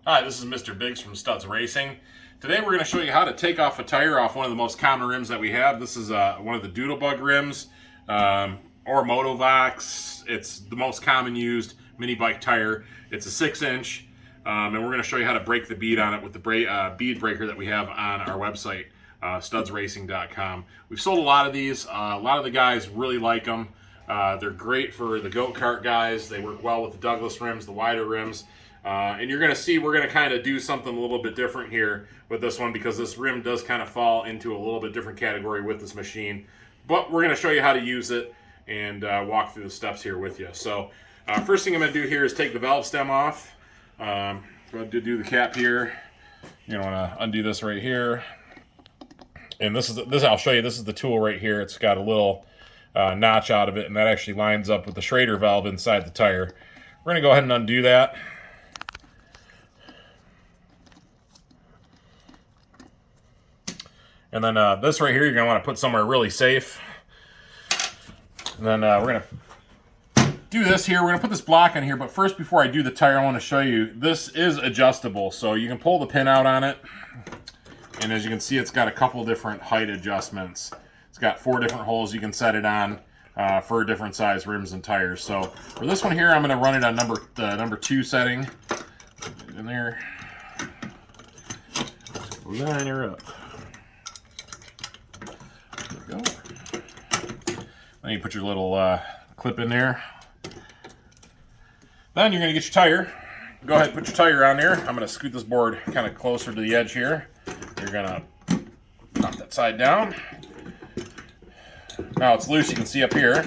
Hi, this is Mr. Biggs from Studz Racing. Today we're going to show you how to take off a tire off one of the most common rims that we have. This is one of the Doodlebug rims, or Motovox. It's the most common used mini bike tire. It's a 6-inch, and we're going to show you how to break the bead on it with the bead breaker that we have on our website, studsracing.com. We've sold a lot of these. A lot of the guys really like them. They're great for the goat cart guys. They work well with the Douglas rims, the wider rims. And you're going to see we're going to kind of do something a little bit different here with this one because this rim does kind of fall into a little bit different category with this machine. But we're going to show you how to use it and walk through the steps here with you. So first thing I'm going to do here is take the valve stem off. Go to do the cap here. You want to undo this right here. And this I'll show you. This is the tool right here. It's got a little notch out of it, and that actually lines up with the Schrader valve inside the tire. We're going to go ahead and undo that. And then this right here, you're going to want to put somewhere really safe. And then we're going to do this here. We're going to put this block in here. But first, before I do the tire, I want to show you, this is adjustable. So you can pull the pin out on it. And as you can see, it's got a couple different height adjustments. It's got 4 different holes you can set it on for different size rims and tires. So for this one here, I'm going to run it on number 2 setting. In there. Line her up. Go. Then you put your little clip in there. Then you're going to get your tire. Go ahead and put your tire on there. I'm going to scoot this board kind of closer to the edge here. You're going to knock that side down. Now it's loose, you can see up here.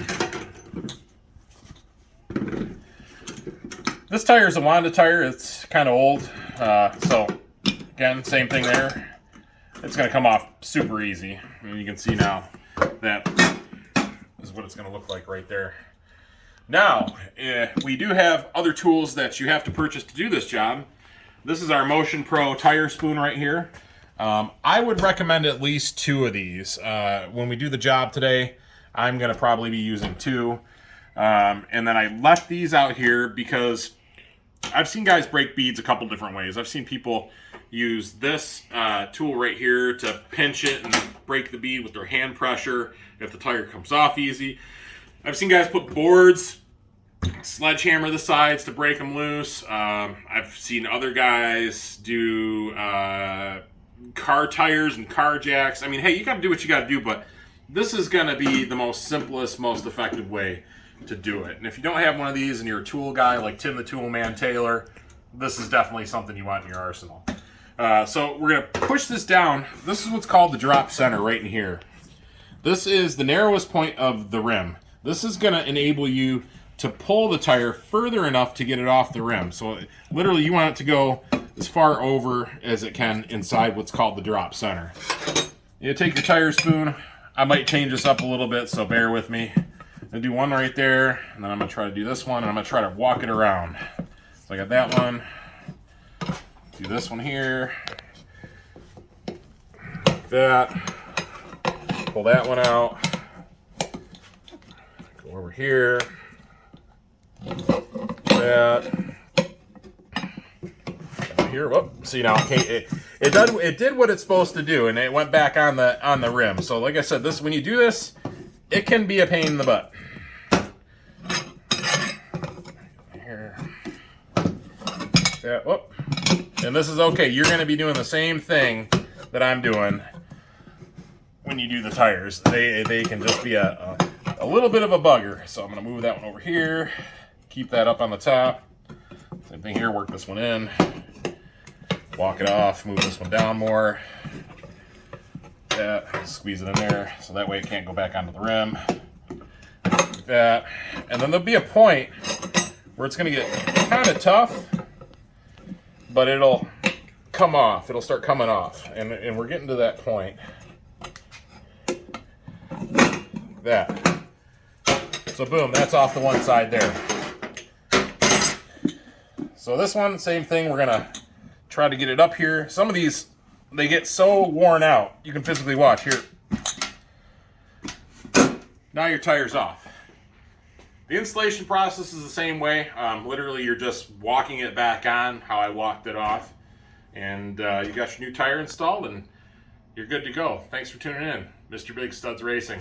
This tire is a Wanda tire. It's kind of old. So again, same thing there. It's going to come off super easy. And you can see now that is what it's going to look like right there. Now, we do have other tools that you have to purchase to do this job. This is our Motion Pro tire spoon right here. I would recommend at least 2 of these. When we do the job today, I'm going to probably be using 2. And then I left these out here because I've seen guys break beads a couple different ways. I've seen people use this tool right here to pinch it and break the bead with their hand pressure if the tire comes off easy. I've seen guys put boards, sledgehammer the sides to break them loose. I've seen other guys do car tires and car jacks. I mean, hey, you got to do what you got to do, but this is going to be the most simplest, most effective way to do it. And if you don't have one of these and you're a tool guy like Tim the Tool Man Taylor, this is definitely something you want in your arsenal. So we're going to push this down. This is what's called the drop center right in here. This is the narrowest point of the rim. This is going to enable you to pull the tire further enough to get it off the rim. So literally you want it to go as far over as it can inside what's called the drop center. You take your tire spoon. I might change this up a little bit, so bear with me. I'm going to do one right there, and then I'm going to try to do this one, and I'm going to try to walk it around. So I got that one. Do this one here. Like that. Pull that one out. Go over here. That. Here, whoop. See now, it did what it's supposed to do, and it went back on the rim. So, like I said, this when you do this, it can be a pain in the butt. Here, yeah, whoop. And this is okay. You're going to be doing the same thing that I'm doing when you do the tires. They can just be a little bit of a bugger. So I'm going to move that one over here. Keep that up on the top. Same thing here. Work this one in. Walk it off, move this one down more. That, squeeze it in there so that way it can't go back onto the rim. Like that. And then there'll be a point where it's going to get kind of tough, but it'll come off. It'll start coming off. And we're getting to that point. That. So boom, that's off the one side there. So this one, same thing, we're going to try to get it up here. Some of these, they get so worn out. You can physically watch here. Now your tire's off. The installation process is the same way. Literally, you're just walking it back on how I walked it off. And you got your new tire installed and you're good to go. Thanks for tuning in. Mr. Big Studz Racing.